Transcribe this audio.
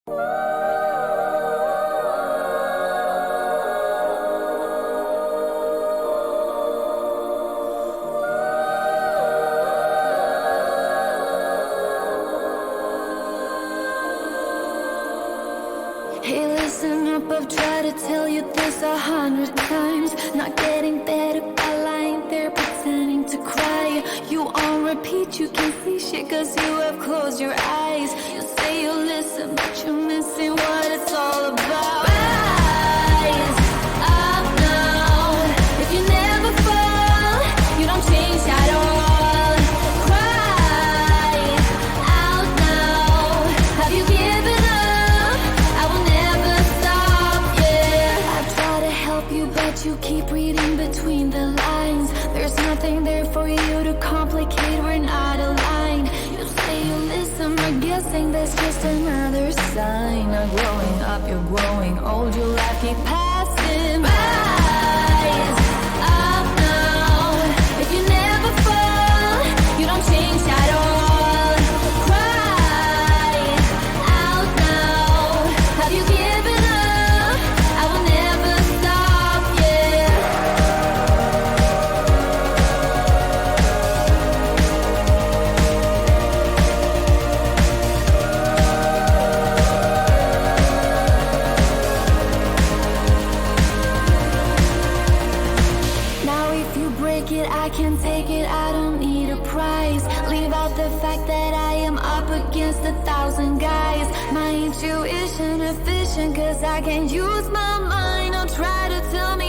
Hey, listen up, I've tried to tell you this 100 times. Not getting better by lying there pretending to cry. You on repeat, you can see shit cause you have closed your eyes. You say you listen, but you're missing what it's all about. Rise up now. If you never fall, you don't change at all. Cry out now. Have you given up? I will never stop, yeah. I try to help you, but you keep reading between the lines. There's nothing there for you to complicate, we're not aligned. You say you listen, but guessing that's just another sign. Not growing up, you're growing old, your life keep passing by. Rise up now. If you never fall, you don't change at all. Cry out now. Have you given up? I will never stop, yeah. Now if you break it, I can take it, I don't need a prize. Leave out the fact that I am up against 1,000 guys. My intuition efficient cause I can't use my mind. Don't try to tell me